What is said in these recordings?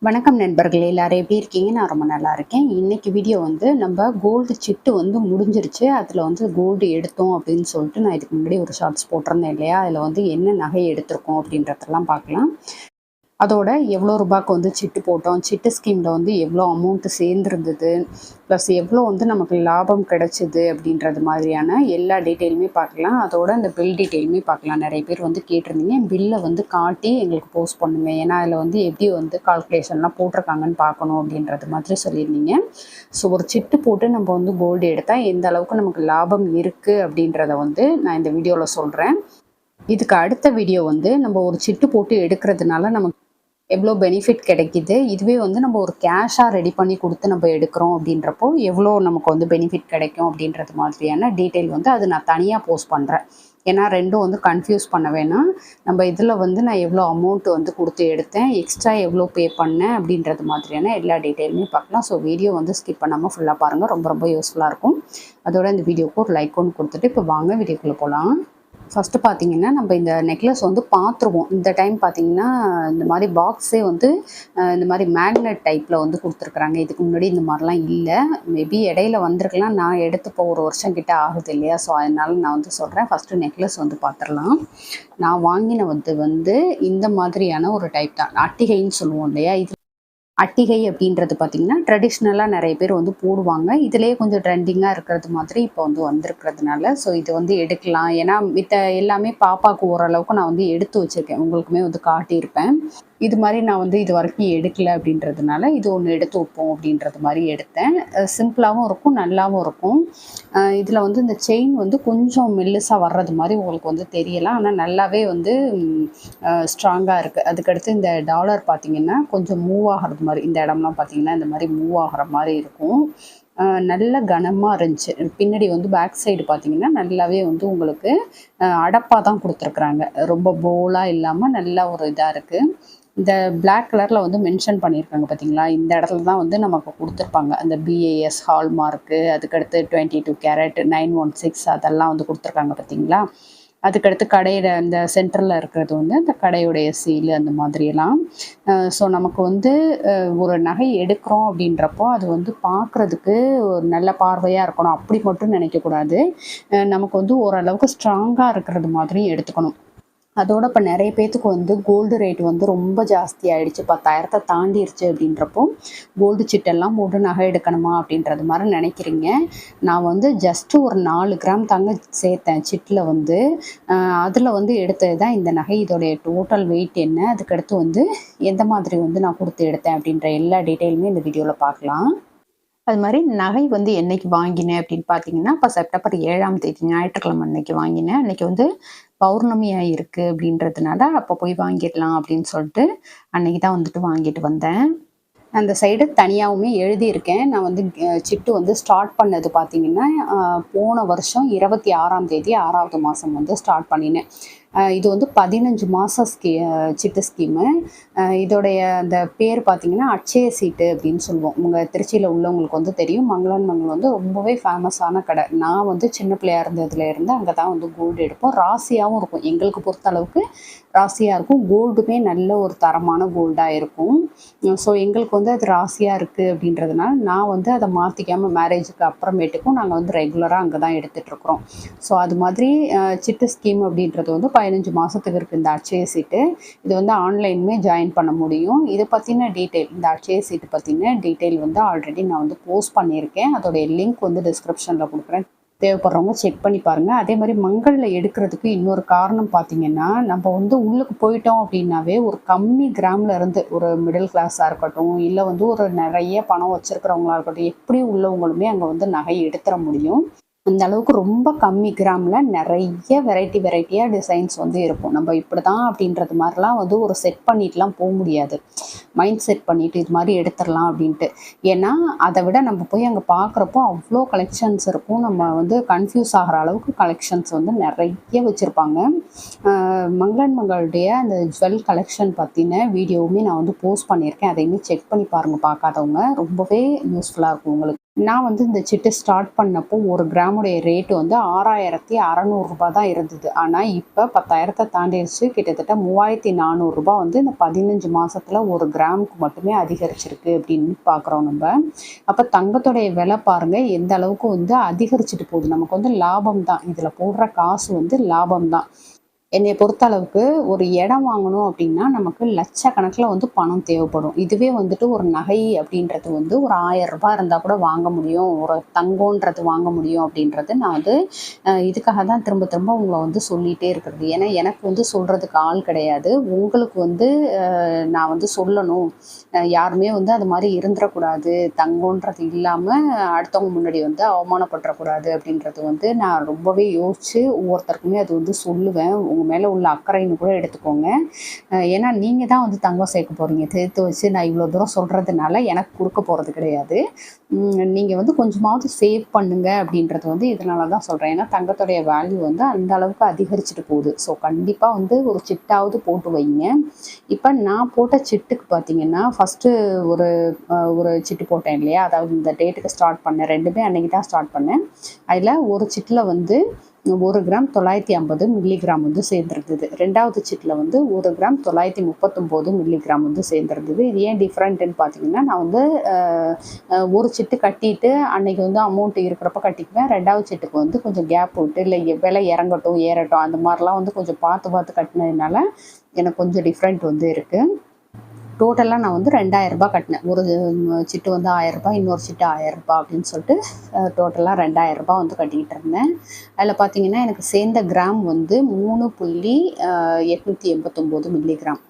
வணக்கம் நண்பர்களே, எல்லாரும் எப்படி இருக்கீங்க? நான் ரொம்ப நல்லா இருக்கேன். இன்னைக்கு வீடியோ வந்து நம்ம கோல்டு சிட்டு வந்து முடிஞ்சிருச்சு. அதில் வந்து கோல்டு எடுத்தோம் அப்படின்னு சொல்லிட்டு நான் இதுக்கு முன்னாடி ஒரு ஷார்ட்ஸ் போட்டிருந்தேன் இல்லையா? அதில் வந்து என்ன நகை எடுத்திருக்கோம் அப்படின்றதெல்லாம் பார்க்கலாம். அதோட எவ்வளோ ரூபாய்க்கு வந்து சிட்டு போட்டோம், சிட்டு ஸ்கீமில் வந்து எவ்வளோ அமௌண்ட்டு சேர்ந்துருந்தது, ப்ளஸ் எவ்வளோ வந்து நமக்கு லாபம் கிடைச்சிது அப்படின்றது மாதிரியான எல்லா டீட்டெயிலுமே பார்க்கலாம். அதோட அந்த பில் டீட்டெயிலுமே பார்க்கலாம். நிறைய பேர் வந்து கேட்டிருந்தீங்க, பில்லை வந்து காட்டி எங்களுக்கு போஸ்ட் பண்ணுங்க, ஏன்னா அதில் வந்து எப்படி வந்து கால்குலேஷன்லாம் போட்டிருக்காங்கன்னு பார்க்கணும் அப்படின்றது மாதிரி சொல்லியிருந்தீங்க. ஸோ ஒரு சிட்டு போட்டு நம்ம வந்து கோல்டு எடுத்தால் எந்த அளவுக்கு நமக்கு லாபம் இருக்குது அப்படின்றத வந்து நான் இந்த வீடியோவில் சொல்கிறேன். இதுக்கு அடுத்த வீடியோ வந்து நம்ம ஒரு சிட்டு போட்டு எடுக்கிறதுனால நமக்கு எவ்வளோ பெனிஃபிட் கிடைக்கிது, இதுவே வந்து நம்ம ஒரு கேஷாக ரெடி பண்ணி கொடுத்து நம்ம எடுக்கிறோம் அப்படின்றப்போ எவ்வளோ நமக்கு வந்து பெனிஃபிட் கிடைக்கும் அப்படின்றது மாதிரியான டீட்டெயில் வந்து அது நான் தனியாக போஸ்ட் பண்ணுறேன். ஏன்னா ரெண்டும் வந்து கன்ஃபியூஸ் பண்ண வேணாம். நம்ம இதில் வந்து நான் எவ்வளோ அமௌண்ட்டு வந்து கொடுத்து எடுத்தேன், எக்ஸ்ட்ரா எவ்வளோ பே பண்ணேன் அப்படின்றது மாதிரியான எல்லா டீட்டெயிலுமே பார்க்கலாம். ஸோ வீடியோ வந்து ஸ்கிப் பண்ணாமல் ஃபுல்லாக பாருங்கள், ரொம்ப ரொம்ப யூஸ்ஃபுல்லாக இருக்கும். அதோட இந்த வீடியோவுக்கு ஒரு லைக் ஒன்று கொடுத்துட்டு இப்போ வாங்க வீடியோக்குள்ளே போகலாம். ஃபஸ்ட்டு பார்த்தீங்கன்னா நம்ம இந்த நெக்லஸ் வந்து பார்த்துருவோம். இந்த டைம் பார்த்தீங்கன்னா இந்த மாதிரி பாக்ஸே வந்து இந்த மாதிரி மேக்னெட் டைப்பில் வந்து கொடுத்துருக்குறாங்க. இதுக்கு முன்னாடி இந்த மாதிரிலாம் இல்லை. மேபி இடையில வந்திருக்கலாம். நான் எடுத்து இப்போ ஒரு வருஷம் கிட்ட ஆகுது இல்லையா? ஸோ அதனால நான் வந்து சொல்கிறேன். ஃபஸ்ட்டு நெக்லஸ் வந்து பார்த்துடலாம். நான் வாங்கின வந்து இந்த மாதிரியான ஒரு டைப் தான். அட்டிகைன்னு சொல்லுவோம் இல்லையா? இது அட்டிகை அப்படின்றது பார்த்திங்கன்னா ட்ரெடிஷ்னலாக நிறைய பேர் வந்து போடுவாங்க. இதிலே கொஞ்சம் ட்ரெண்டிங்காக இருக்கிறது மாதிரி இப்போ வந்து வந்திருக்கிறதுனால ஸோ இது வந்து எடுக்கலாம். ஏன்னா மித்த எல்லாமே பாப்பாவுக்கு ஓரளவுக்கு நான் வந்து எடுத்து வச்சுருக்கேன். உங்களுக்குமே வந்து காட்டியிருப்பேன். இது மாதிரி நான் வந்து இது வரைக்கும் எடுக்கலை அப்படின்றதுனால இது ஒன்று எடுத்து வைப்போம் அப்படின்றது மாதிரி எடுத்தேன். சிம்பிளாகவும் இருக்கும், நல்லாவும் இருக்கும். இதில் வந்து இந்த செயின் வந்து கொஞ்சம் மெல்லுசாக வர்றது மாதிரி உங்களுக்கு வந்து தெரியலாம். ஆனால் நல்லாவே வந்து ஸ்ட்ராங்காக இருக்குது. அதுக்கடுத்து இந்த டாலர் பார்த்திங்கன்னா கொஞ்சம் மூவ் ஆகிறது மாதிரி, இந்த இடம்லாம் பார்த்திங்கன்னா இந்த மாதிரி மூவ் ஆகிற மாதிரி இருக்கும். நல்ல கனமாக இருந்துச்சு. பின்னாடி வந்து பேக் சைடு பார்த்திங்கன்னா நல்லாவே வந்து உங்களுக்கு அடப்பாக தான் கொடுத்துருக்குறாங்க. ரொம்ப போலாக இல்லாமல் நல்லா ஒரு இதாக இருக்குது. இந்த பிளாக் கலரில் வந்து மென்ஷன் பண்ணியிருக்காங்க பார்த்தீங்களா? இந்த இடத்துல தான் வந்து நமக்கு கொடுத்துருப்பாங்க. அந்த BAS ஹால்மார்க்கு, அதுக்கடுத்து 22 கேரட் 916 அதெல்லாம் வந்து கொடுத்துருக்காங்க பார்த்தீங்களா? அதுக்கடுத்து கடையில் இந்த சென்டரில் இருக்கிறது வந்து அந்த கடையுடைய சீலு அந்த மாதிரியெல்லாம். ஸோ நமக்கு வந்து ஒரு நகை எடுக்கிறோம் அப்படின்றப்போ அது வந்து பார்க்குறதுக்கு ஒரு நல்ல பார்வையாக இருக்கணும் அப்படி மட்டும் நினைக்கக்கூடாது. நமக்கு வந்து ஓரளவுக்கு ஸ்ட்ராங்காக இருக்கிறது மாதிரியும் எடுத்துக்கணும். அதோட இப்போ நிறைய பேர்த்துக்கு வந்து கோல்டு ரேட் வந்து ரொம்ப ஜாஸ்தி ஆகிடுச்சு, 10,000 தாண்டிருச்சு அப்படின்றப்போ கோல்டு சிட்டெல்லாம் போட்டு நகை எடுக்கணுமா அப்படின்றது மாதிரி நினைக்கிறீங்க. நான் வந்து ஜஸ்ட்டு ஒரு 4 கிராம் தாங்க சேர்த்தேன் சிட்டில் வந்து. அதில் வந்து எடுத்தது தான் இந்த நகை. இதோடைய டோட்டல் வெயிட் என்ன, அதுக்கடுத்து வந்து எந்த மாதிரி வந்து நான் கொடுத்து எடுத்தேன் அப்படின்ற எல்லா டீட்டெயிலுமே இந்த வீடியோவில் பார்க்கலாம். அது மாதிரி நகை வந்து என்னைக்கு வாங்கினேன் அப்படின்னு பார்த்தீங்கன்னா, இப்போ செப்டம்பர் 7ஆம் தேதி ஞாயிற்றுக்கிழமை அன்னைக்கு வாங்கினேன். அன்றைக்கி வந்து பௌர்ணமியாக இருக்குது அப்படின்றதுனால அப்போ போய் வாங்கிடலாம் அப்படின்னு சொல்லிட்டு அன்றைக்கி தான் வந்துட்டு வாங்கிட்டு வந்தேன். அந்த சைடு தனியாகவுமே எழுதியிருக்கேன். நான் வந்து சிட்டு வந்து ஸ்டார்ட் பண்ணது பார்த்திங்கன்னா போன வருஷம் 26ஆம் தேதி 6வது மாதம் வந்து ஸ்டார்ட் பண்ணினேன். இது வந்து 15 மாத சிட்டு ஸ்கீமு. இதோடைய அந்த பேர் பார்த்திங்கன்னா அட்சய சீட்டு அப்படின்னு சொல்லுவோம். உங்கள் திருச்சியில் உள்ளவங்களுக்கு வந்து தெரியும். மங்களன் மங்கள் வந்து ரொம்பவே ஃபேமஸான கடை. நான் வந்து சின்ன பிள்ளையாக இருந்ததுலேருந்து அங்கே தான் வந்து கோல்டு எடுப்போம். ராசியாகவும் இருக்கும். எங்களுக்கு பொறுத்த அளவுக்கு ராசியாக இருக்கும். கோல்டுமே நல்ல ஒரு தரமான கோல்டாக இருக்கும். ஸோ எங்களுக்கு வந்து அது ராசியாக இருக்குது அப்படின்றதுனால நான் வந்து அதை மாற்றிக்காமல் மேரேஜுக்கு அப்புறமேட்டுக்கும் நாங்கள் வந்து ரெகுலராக அங்கே தான் எடுத்துகிட்ருக்குறோம். ஸோ அது மாதிரி சிட்டு ஸ்கீம் அப்படின்றது வந்து 15 மாதத்துக்கு இருக்குது இந்த அட்சய சீட்டு. இது வந்து ஆன்லைனுமே ஜாயின் பண்ண முடியும். இதை பற்றின டீட்டெயில், இந்த அட்சய சீட்டு பற்றின டீட்டெயில் வந்து ஆல்ரெடி நான் வந்து போஸ்ட் பண்ணியிருக்கேன். அதோடைய லிங்க் வந்து டிஸ்கிரிப்ஷனில் கொடுக்குறேன். தேவைப்படுறவங்க செக் பண்ணி பாருங்கள். அதே மாதிரி மங்களில் எடுக்கிறதுக்கு இன்னொரு காரணம் பார்த்திங்கன்னா, நம்ம வந்து உள்ளுக்கு போயிட்டோம் அப்படின்னாவே ஒரு கம்மி கிராமில் இருந்து ஒரு மிடில் கிளாஸாக இருக்கட்டும், இல்லை வந்து ஒரு நிறைய பணம் வச்சுருக்கிறவங்களா இருக்கட்டும், எப்படி உள்ளவங்களுமே அங்கே வந்து நகை எடுத்துட முடியும். அந்த அளவுக்கு ரொம்ப கம்மி கிராமில் நிறைய வெரைட்டியாக டிசைன்ஸ் வந்து இருக்கும். நம்ம இப்படி தான் அப்படின்றது மாதிரிலாம் வந்து ஒரு செட் பண்ணிட்டுலாம் போக முடியாது. மைண்ட் செட் பண்ணிவிட்டு இது மாதிரி எடுத்துடலாம் அப்படின்ட்டு. ஏன்னா அதை விட நம்ம போய் அங்கே பார்க்குறப்போ அவ்வளோ கலெக்ஷன்ஸ் இருக்கும். நம்ம வந்து கன்ஃபியூஸ் ஆகிற அளவுக்கு கலெக்ஷன்ஸ் வந்து நிறைய வச்சுருப்பாங்க. மங்களன் மங்களுடைய அந்த ஜுவல் கலெக்ஷன் பற்றின வீடியோவுமே நான் வந்து போஸ்ட் பண்ணியிருக்கேன். அதையுமே செக் பண்ணி பாருங்கள் பார்க்காதவங்க. ரொம்பவே யூஸ்ஃபுல்லாக இருக்கும் உங்களுக்கு. நான் வந்து இந்த சிட்டு ஸ்டார்ட் பண்ணப்போ 1 கிராமுடைய ரேட்டு வந்து 6600 தான் இருந்தது. ஆனால் இப்போ 10,000 தாண்டிடுச்சு. கிட்டத்தட்ட 3400 வந்து இந்த 15 மாசத்துல 1 கிராமுக்கு மட்டுமே அதிகரிச்சிருக்கு அப்படின்னு பார்க்குறோம் நம்ம. அப்போ தங்கத்தோடைய விலை பாருங்க எந்த அளவுக்கு வந்து அதிகரிச்சுட்டு போகுது. நமக்கு வந்து லாபம் தான். இதில் போடுற காசு வந்து லாபம் தான். என்னைய பொறுத்த அளவுக்கு ஒரு இடம் வாங்கணும் அப்படின்னா நமக்கு லட்சக்கணக்கில் வந்து பணம் தேவைப்படும். இதுவே வந்துட்டு ஒரு நகை அப்படின்றது வந்து ஒரு 1000 ரூபாய் இருந்தால் கூட வாங்க முடியும். ஒரு தங்கம்ன்றது வாங்க முடியும் அப்படின்றது நான் வந்து இதுக்காக தான் திரும்ப திரும்ப உங்களை வந்து சொல்லிகிட்டே இருக்கிறது. ஏன்னா எனக்கு வந்து சொல்கிறதுக்கு ஆள் கிடையாது. உங்களுக்கு வந்து நான் வந்து சொல்லணும். யாருமே வந்து அது மாதிரி இருந்துடக்கூடாது. தங்கம்ன்றது இல்லாமல் அடுத்தவங்க முன்னாடி வந்து அவமானப்பட்டுறக்கூடாது அப்படின்றது வந்து நான் ரொம்பவே யோசித்து ஒவ்வொருத்தருக்குமே அது வந்து சொல்லுவேன். உங்கள் மேலே உள்ள அக்கறைன்னு கூட எடுத்துக்கோங்க. ஏன்னா நீங்கள் தான் வந்து தங்கம் சேர்க்க போகிறீங்க. சேர்த்து வச்சு நான் இவ்வளோ தூரம் சொல்கிறதுனால எனக்கு கொடுக்க போகிறது கிடையாது. நீங்கள் வந்து கொஞ்சமாவது சேவ் பண்ணுங்க அப்படின்றது வந்து இதனால தான் சொல்கிறேன். ஏன்னா தங்கத்தோடைய வேல்யூ வந்து அந்த அளவுக்கு அதிகரிச்சுட்டு போகுது. ஸோ கண்டிப்பாக வந்து ஒரு சிட்டாவது போட்டு வைங்க. இப்போ நான் போட்ட சிட்டுக்கு பார்த்தீங்கன்னா ஃபஸ்ட்டு ஒரு ஒரு சிட்டு போட்டேன் இல்லையா, அதாவது இந்த டேட்டுக்கு ஸ்டார்ட் பண்ணேன். 2மே அன்றைக்கி தான் ஸ்டார்ட் பண்ணேன். அதில் ஒரு சிட்டில் வந்து 1 கிராம் 950 மில்லிகிராம் வந்து சேர்ந்துருந்தது. 2வது சிட்டில் வந்து 1 கிராம் 939 மில்லிகிராம் வந்து சேர்ந்துருந்தது. இது ஏன் டிஃப்ரெண்ட்டுன்னு பார்த்தீங்கன்னா, நான் வந்து ஒரு சிட்டு கட்டிட்டு அன்னைக்கு வந்து அமௌண்ட் இருக்கிறப்ப கட்டிக்குவேன். 2வது சிட்டுக்கு வந்து கொஞ்சம் கேப் விட்டு இல்லை விலை இறங்கட்டும் ஏறட்டும் அந்த மாதிரிலாம் வந்து கொஞ்சம் பார்த்து பார்த்து கட்டினதுனால எனக்கு கொஞ்சம் டிஃப்ரெண்ட் வந்து இருக்குது. டோட்டலாக நான் வந்து 2000 ரூபாய் கட்டினேன். ஒரு சிட்டு வந்து 1000 ரூபாய், இன்னொரு சிட்டு 1000 ரூபாய் அப்படின்னு சொல்லிட்டு டோட்டலாக 2000 ரூபாய் வந்து கட்டிக்கிட்டு இருந்தேன். அதில் பார்த்தீங்கன்னா எனக்கு சேர்ந்த கிராம் வந்து 3.889 மில்லிகிராம்.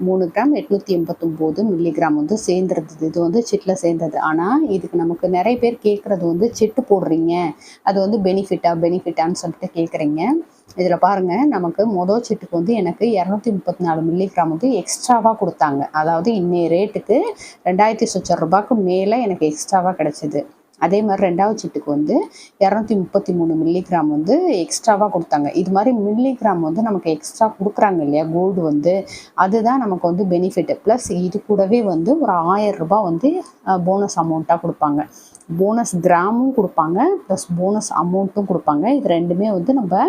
3 கிராம் 889 மில்லிகிராம் வந்து சேர்ந்துருந்தது. இது வந்து சிட்டில் சேர்ந்தது. ஆனால் இதுக்கு நமக்கு நிறைய பேர் கேட்குறது வந்து சிட்டு போடுறீங்க, அது வந்து பெனிஃபிட்டான்னு சொல்லிட்டு கேட்குறீங்க. இதில் பாருங்கள், நமக்கு மொதல் சிட்டுக்கு வந்து எனக்கு 234 மில்லிகிராம் வந்து எக்ஸ்ட்ராவாக கொடுத்தாங்க. அதாவது இன்னைய ரேட்டுக்கு 2000 சொச்ச ரூபாய்க்கு மேலே எனக்கு எக்ஸ்ட்ராவாக கிடச்சிது. அதே மாதிரி 2வது சிட்டுக்கு வந்து 233 மில்லிகிராம் வந்து எக்ஸ்ட்ராவாக கொடுத்தாங்க. இது மாதிரி மில்லிகிராம் வந்து நமக்கு எக்ஸ்ட்ரா கொடுக்குறாங்க இல்லையா கோல்டு வந்து, அதுதான் நமக்கு வந்து பெனிஃபிட். ப்ளஸ் இது கூடவே வந்து ஒரு 1000 ரூபாய் வந்து போனஸ் அமௌண்ட்டாக கொடுப்பாங்க. போனஸ் கிராமும் கொடுப்பாங்க, ப்ளஸ் போனஸ் அமௌண்ட்டும் கொடுப்பாங்க. இது 2மே வந்து நம்ம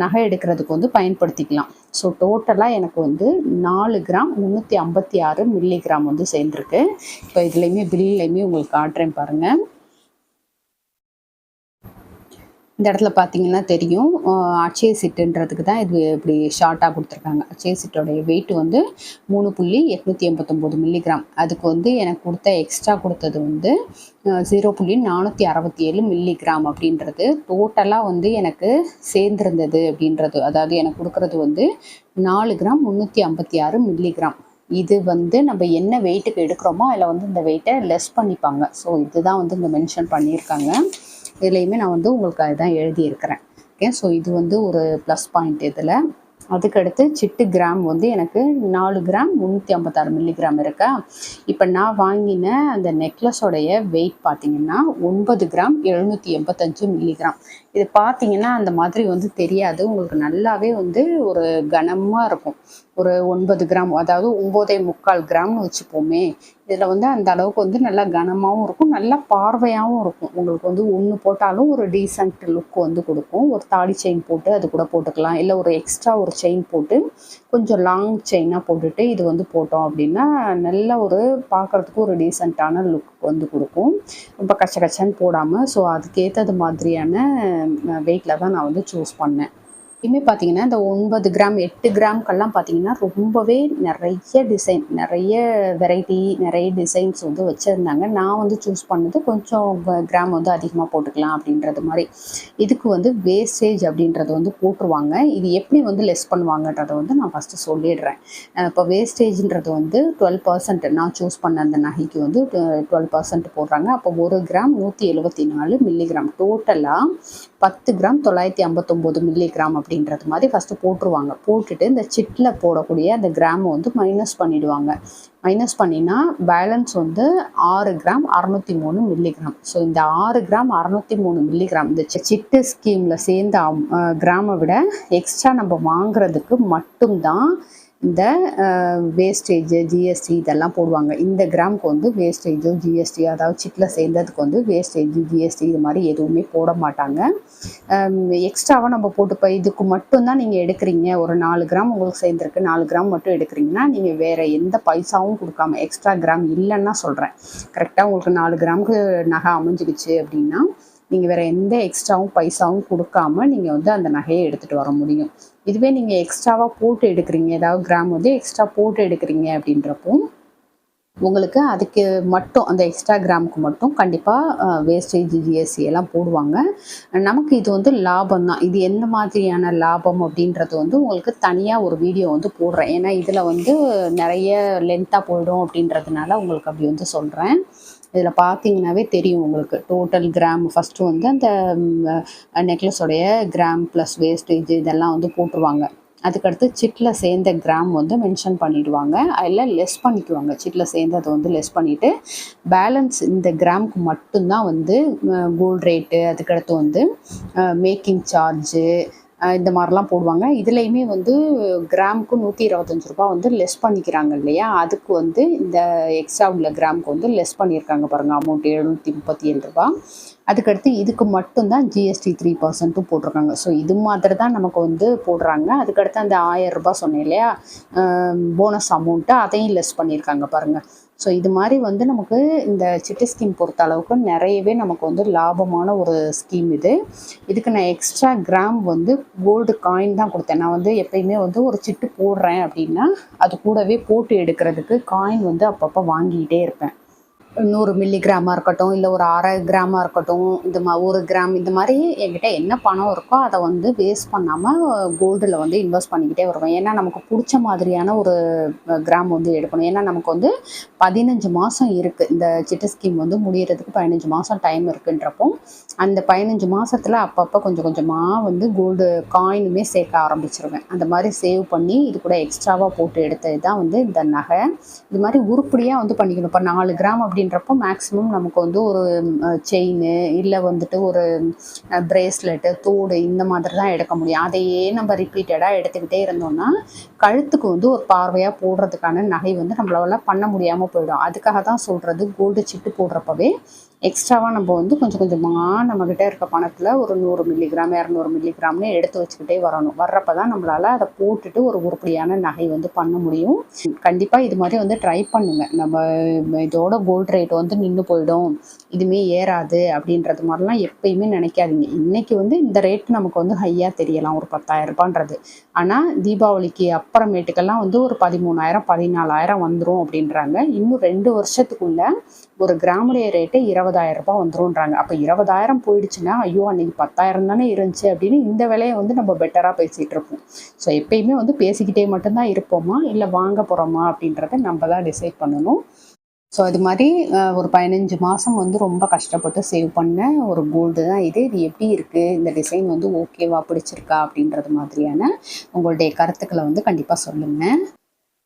நகை எடுக்கிறதுக்கு வந்து பயன்படுத்திக்கலாம். ஸோ டோட்டலாக எனக்கு வந்து 4 கிராம் 356 மில்லிகிராம் வந்து சேர்ந்துருக்கு. இப்போ இதுலேயுமே பில்லையுமே உங்களுக்கு காட்டுறேன் பாருங்கள். இந்த இடத்துல பார்த்தீங்கன்னா தெரியும், அட்சய சிட்டுன்றதுக்கு தான் இது இப்படி ஷார்ட்டாக கொடுத்துருக்காங்க. அட்சய சிட்டோடைய வெயிட் வந்து 3.889 மில்லிகிராம். அதுக்கு வந்து எனக்கு கொடுத்த எக்ஸ்ட்ரா கொடுத்தது வந்து 0.467 மில்லிகிராம் அப்படின்றது. டோட்டலாக வந்து எனக்கு சேர்ந்துருந்தது அப்படின்றது, அதாவது எனக்கு கொடுக்குறது வந்து 4 கிராம் 356 மில்லிகிராம். இது வந்து நம்ம என்ன வெயிட்டுக்கு எடுக்கிறோமோ அதில் வந்து இந்த வெயிட்டை லெஸ் பண்ணிப்பாங்க. ஸோ இதுதான் வந்து இங்கே மென்ஷன் பண்ணியிருக்காங்க. இதுலேயுமே நான் வந்து உங்களுக்கு அதுதான் எழுதியிருக்கிறேன். ஓகே, ஸோ இது வந்து ஒரு ப்ளஸ் பாயிண்ட் இதில். அதுக்கடுத்து சிட்டு கிராம் வந்து எனக்கு 4 கிராம் 356 மில்லிகிராம் இருக்கா. இப்போ நான் வாங்கின அந்த நெக்லஸோடைய வெயிட் பார்த்தீங்கன்னா 9 கிராம் 785 மில்லிகிராம். இது பார்த்தீங்கன்னா அந்த மாதிரி வந்து தெரியாது, உங்களுக்கு நல்லாவே வந்து ஒரு கனமாக இருக்கும். ஒரு 9 கிராம், அதாவது 9.25 கிராம்னு வச்சுப்போமே. இதில் வந்து அந்த அளவுக்கு வந்து நல்லா கனமாகவும் இருக்கும், நல்லா பார்வையாகவும் இருக்கும். உங்களுக்கு வந்து ஒன்று போட்டாலும் ஒரு டீசென்ட் லுக் வந்து கொடுக்கும். ஒரு தாலி செயின் போட்டு அது கூட போட்டுக்கலாம், இல்லை ஒரு எக்ஸ்ட்ரா ஒரு செயின் போட்டு கொஞ்சம் லாங் செயினாக போட்டுட்டு இது வந்து போட்டோம் அப்படின்னா நல்ல ஒரு பார்க்குறதுக்கு ஒரு டீசெண்டான லுக் வந்து கொடுக்கும். ரொம்ப கச்ச கச்சன்னு போடாமல். ஸோ அதுக்கேற்றது மாதிரியான வெயிட்டில் தான் நான் வந்து சூஸ் பண்ணேன். இதுவுமே பார்த்தீங்கன்னா இந்த 9 கிராம் 8 கிராம்க்கெல்லாம் பார்த்தீங்கன்னா ரொம்பவே நிறைய டிசைன், நிறைய வெரைட்டி, நிறைய டிசைன்ஸ் வந்து வச்சுருந்தாங்க. நான் வந்து சூஸ் பண்ணது கொஞ்சம் கிராம் வந்து அதிகமாக போட்டுக்கலாம் அப்படின்றது மாதிரி. இதுக்கு வந்து வேஸ்டேஜ் அப்படின்றது வந்து போட்டுருவாங்க. இது எப்படி வந்து லெஸ் பண்ணுவாங்கன்றதை வந்து நான் ஃபஸ்ட்டு சொல்லிடுறேன். இப்போ வேஸ்டேஜ்ன்றது வந்து 12%. நான் சூஸ் பண்ண அந்த நகைக்கு வந்து 12% போடுறாங்க. அப்போ 1 கிராம் 174 மில்லிகிராம். டோட்டலாக 10 கிராம் 959 மில்லிகிராம் அப்படின்றது மாதிரி ஃபஸ்ட்டு போட்டுருவாங்க. போட்டுட்டு இந்த சிட்டில் போடக்கூடிய அந்த கிராமை வந்து மைனஸ் பண்ணிவிடுவாங்க. மைனஸ் பண்ணினா பேலன்ஸ் வந்து 6 கிராம் 603 மில்லிகிராம். ஸோ இந்த 6 கிராம் 603 மில்லிகிராம் இந்த சிட்டு ஸ்கீமில் சேர்ந்த கிராமை விட எக்ஸ்ட்ரா நம்ம வாங்குறதுக்கு மட்டும்தான் இந்த வேஸ்டேஜ் ஜிஎஸ்டி இதெல்லாம் போடுவாங்க. இந்த கிராமுக்கு வந்து வேஸ்டேஜோ ஜிஎஸ்டி, அதாவது சிட்டில் சேர்ந்ததுக்கு வந்து வேஸ்டேஜ் ஜிஎஸ்டி இது மாதிரி எதுவுமே போட மாட்டாங்க. எக்ஸ்ட்ராவாக நம்ம போட்டு இப்போ இதுக்கு மட்டும்தான் நீங்கள் எடுக்கிறீங்க, ஒரு 4 கிராம் உங்களுக்கு சேர்ந்துருக்கு, 4 கிராம் மட்டும் எடுக்கிறீங்கன்னா நீங்கள் வேறு எந்த பைசாவும் கொடுக்காம, எக்ஸ்ட்ரா கிராம் இல்லைன்னா சொல்கிறேன், கரெக்டாக உங்களுக்கு 4 கிராமுக்கு நகை அமைஞ்சிடுச்சு அப்படின்னா நீங்கள் வேறு எந்த எக்ஸ்ட்ராவும் பைசாவும் கொடுக்காம நீங்கள் வந்து அந்த நகையை எடுத்துகிட்டு வர முடியும். இதுவே நீங்கள் எக்ஸ்ட்ராவாக போட்டு எடுக்கிறீங்க, ஏதாவது கிராம் வந்து எக்ஸ்ட்ரா போட்டு எடுக்கிறீங்க அப்படின்றப்போ உங்களுக்கு அதுக்கு மட்டும் அந்த எக்ஸ்ட்ரா கிராமுக்கு மட்டும் கண்டிப்பாக வேஸ்டேஜ் ஜிஎஸ்டி எல்லாம் போடுவாங்க. நமக்கு இது வந்து லாபம் தான். இது எந்த மாதிரியான லாபம் அப்படின்றது வந்து உங்களுக்கு தனியாக ஒரு வீடியோ வந்து போடுறேன். ஏன்னா இதில் வந்து நிறைய லென்த்தாக போயிடும் அப்படின்றதுனால உங்களுக்கு அப்படி வந்து சொல்கிறேன். இதில் பார்த்தீங்கன்னாவே தெரியும் உங்களுக்கு டோட்டல் கிராம். ஃபஸ்ட்டு வந்து அந்த நெக்லஸோடைய கிராம் ப்ளஸ் வேஸ்டேஜ் இதெல்லாம் வந்து போட்டுருவாங்க. அதுக்கடுத்து சிட்டில் சேர்ந்த கிராம் வந்து மென்ஷன் பண்ணிவிடுவாங்க, அதில் லெஸ் பண்ணிக்குவாங்க. சிட்டில் சேர்ந்ததை வந்து லெஸ் பண்ணிவிட்டு பேலன்ஸ் இந்த கிராமுக்கு மட்டும்தான் வந்து கோல்டு ரேட்டு, அதுக்கடுத்து வந்து மேக்கிங் சார்ஜு இந்த மாதிரிலாம் போடுவாங்க. இதுலேயுமே வந்து கிராமுக்கு 125 ரூபா வந்து லெஸ் பண்ணிக்கிறாங்க இல்லையா, அதுக்கு வந்து இந்த எக்ஸ்ட்ரா உள்ள கிராமுக்கு வந்து லெஸ் பண்ணியிருக்காங்க பாருங்கள், அமௌண்ட் 737 ரூபா. அதுக்கடுத்து இதுக்கு மட்டும்தான் ஜிஎஸ்டி 3% போட்டிருக்காங்க. ஸோ இது மாதிரி தான் நமக்கு வந்து போடுறாங்க. அதுக்கடுத்து அந்த 1000 ரூபா சொன்னேன் இல்லையா போனஸ் அமௌண்ட்டு, அதையும் லெஸ் பண்ணியிருக்காங்க பாருங்கள். ஸோ இது மாதிரி வந்து நமக்கு இந்த சிட்டு ஸ்கீம் பொறுத்த அளவுக்கு நிறையவே நமக்கு வந்து லாபமான ஒரு ஸ்கீம் இது. இதுக்கு நான் எக்ஸ்ட்ரா கிராம் வந்து கோல்டு காயின் தான் கொடுத்தேன். நான் வந்து எப்பயுமே வந்து ஒரு சிட்டு போடுறேன் அப்படின்னா அது கூடவே போட்டு எடுக்கிறதுக்கு காயின் வந்து அப்பப்போ வாங்கிக்கிட்டே இருப்பேன். 100 மில்லிகிராமாக இருக்கட்டும், இல்லை ஒரு 1/2 கிராமாக இருக்கட்டும், இந்த 1 கிராம் இந்த மாதிரி என்கிட்ட என்ன பணம் இருக்கோ அதை வந்து வேஸ்ட் பண்ணாமல் கோல்டில் வந்து இன்வெஸ்ட் பண்ணிக்கிட்டே வருவேன். ஏன்னா நமக்கு பிடிச்ச மாதிரியான ஒரு கிராம் வந்து எடுக்கணும். ஏன்னா நமக்கு வந்து 15 மாதம் இருக்குது, இந்த சிட்டு ஸ்கீம் வந்து முடிகிறதுக்கு 15 மாதம் டைம் இருக்குன்றப்போ அந்த 15 மாதத்தில் அப்பப்போ கொஞ்சம் கொஞ்சமாக வந்து கோல்டு காயினுமே சேர்க்க ஆரம்பிச்சிருவேன். அந்த மாதிரி சேவ் பண்ணி இது கூட எக்ஸ்ட்ராவாக போட்டு எடுத்தது தான் வந்து இந்த நகை. இது மாதிரி உருப்படியாக வந்து பண்ணிக்கணும். இப்போ 4 கிராம் அப்படின்றப்போ மேக்ஸிமம் நமக்கு வந்து ஒரு செயின், இல்லை வந்துட்டு ஒரு பிரேஸ்லெட்டு, தோடு இந்த மாதிரி தான் எடுக்க முடியும். அதையே நம்ம ரிப்பீட்டடாக எடுத்துக்கிட்டே இருந்தோம்னா கழுத்துக்கு வந்து ஒரு பார்வையாக போடுறதுக்கான நகை வந்து நம்மளால பண்ண முடியாமல் போயிடும். அதுக்காக தான் சொல்கிறது, கோல்டு சிட்டு போடுறப்பவே எக்ஸ்ட்ராவாக நம்ம வந்து கொஞ்சம் கொஞ்சமாக நம்மக்கிட்ட இருக்க பணத்தில் ஒரு 100 மில்லிகிராம் 200 மில்லிகிராம்னு எடுத்து வச்சுக்கிட்டே வரணும். வர்றப்போ தான் நம்மளால் அதை போட்டுட்டு ஒரு உருப்படியான நகை வந்து பண்ண முடியும். கண்டிப்பாக இது மாதிரி வந்து ட்ரை பண்ணுங்கள். நம்ம இதோட கோல்டு ரேட் வந்து நின்று போயிடும், இதுவுமே ஏறாது அப்படின்றது மாதிரிலாம் எப்பயுமே நினைக்காதீங்க. இன்றைக்கி வந்து இந்த ரேட் நமக்கு வந்து ஹையாக தெரியலாம், ஒரு 10,000 ரூபான்றது. ஆனால் தீபாவளிக்கு அப்புறமேட்டுக்கெல்லாம் வந்து ஒரு 13,000 14,000 வந்துடும் அப்படின்றாங்க. இன்னும் 2 வருஷத்துக்குள்ளே ஒரு கிராமுடைய ரேட்டு 20,000 ரூபாய் வந்துரும்ன்றாங்க. அப்போ 20,000 போயிடுச்சுன்னா ஐயோ அன்றைக்கி 10,000 தானே இருந்துச்சு அப்படின்னு இந்த விலையை வந்து நம்ம பெட்டராக பேசிகிட்டு இருப்போம். ஸோ எப்பயுமே வந்து பேசிக்கிட்டே மட்டும்தான் இருப்போமா இல்லை வாங்க போகிறோமா அப்படின்றத நம்ம தான் டிசைட் பண்ணணும். ஸோ இது மாதிரி ஒரு 15 மாதம் வந்து ரொம்ப கஷ்டப்பட்டு சேவ் பண்ண ஒரு கோல்டு தான் இது. இது எப்படி இருக்குது, இந்த டிசைன் வந்து ஓகேவா, பிடிச்சிருக்கா அப்படின்றது மாதிரியான உங்களுடைய கருத்துக்களை வந்து கண்டிப்பாக சொல்லுங்கள்.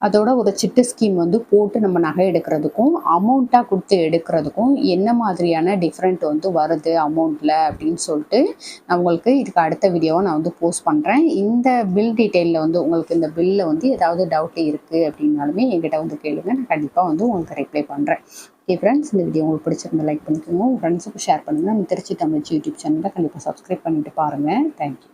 அதோட ஒரு சிட்டு ஸ்கீம் வந்து போட்டு நம்ம நகை எடுக்கிறதுக்கும் அமௌண்ட்டாக கொடுத்து எடுக்கிறதுக்கும் என்ன மாதிரியான டிஃப்ரெண்ட் வந்து வருது அமௌண்ட்டில் அப்படின்னு சொல்லிட்டு நான் உங்களுக்கு இதுக்கு அடுத்த வீடியோவை நான் வந்து போஸ்ட் பண்ணுறேன். இந்த பில் டீட்டெயிலில் வந்து உங்களுக்கு இந்த பில்லில் வந்து ஏதாவது டவுட் இருக்குது அப்படின்னாலுமே என்கிட்ட வந்து கேளுங்க, நான் கண்டிப்பாக வந்து உங்களுக்கு ரிப்ளை பண்ணுறேன். ஓகே ஃப்ரெண்ட்ஸ், இந்த வீடியோ உங்களுக்கு பிடிச்சிருந்தா லைக் பண்ணிக்கோங்க, உங்கள் ஃப்ரெண்ட்ஸுக்கு ஷேர் பண்ணுங்கள். நம்ம திருச்சி தமிழ் யூடியூப் சேனலில் கண்டிப்பாக சப்ஸ்கிரைப் பண்ணிவிட்டு பாருங்கள். தேங்க்யூ.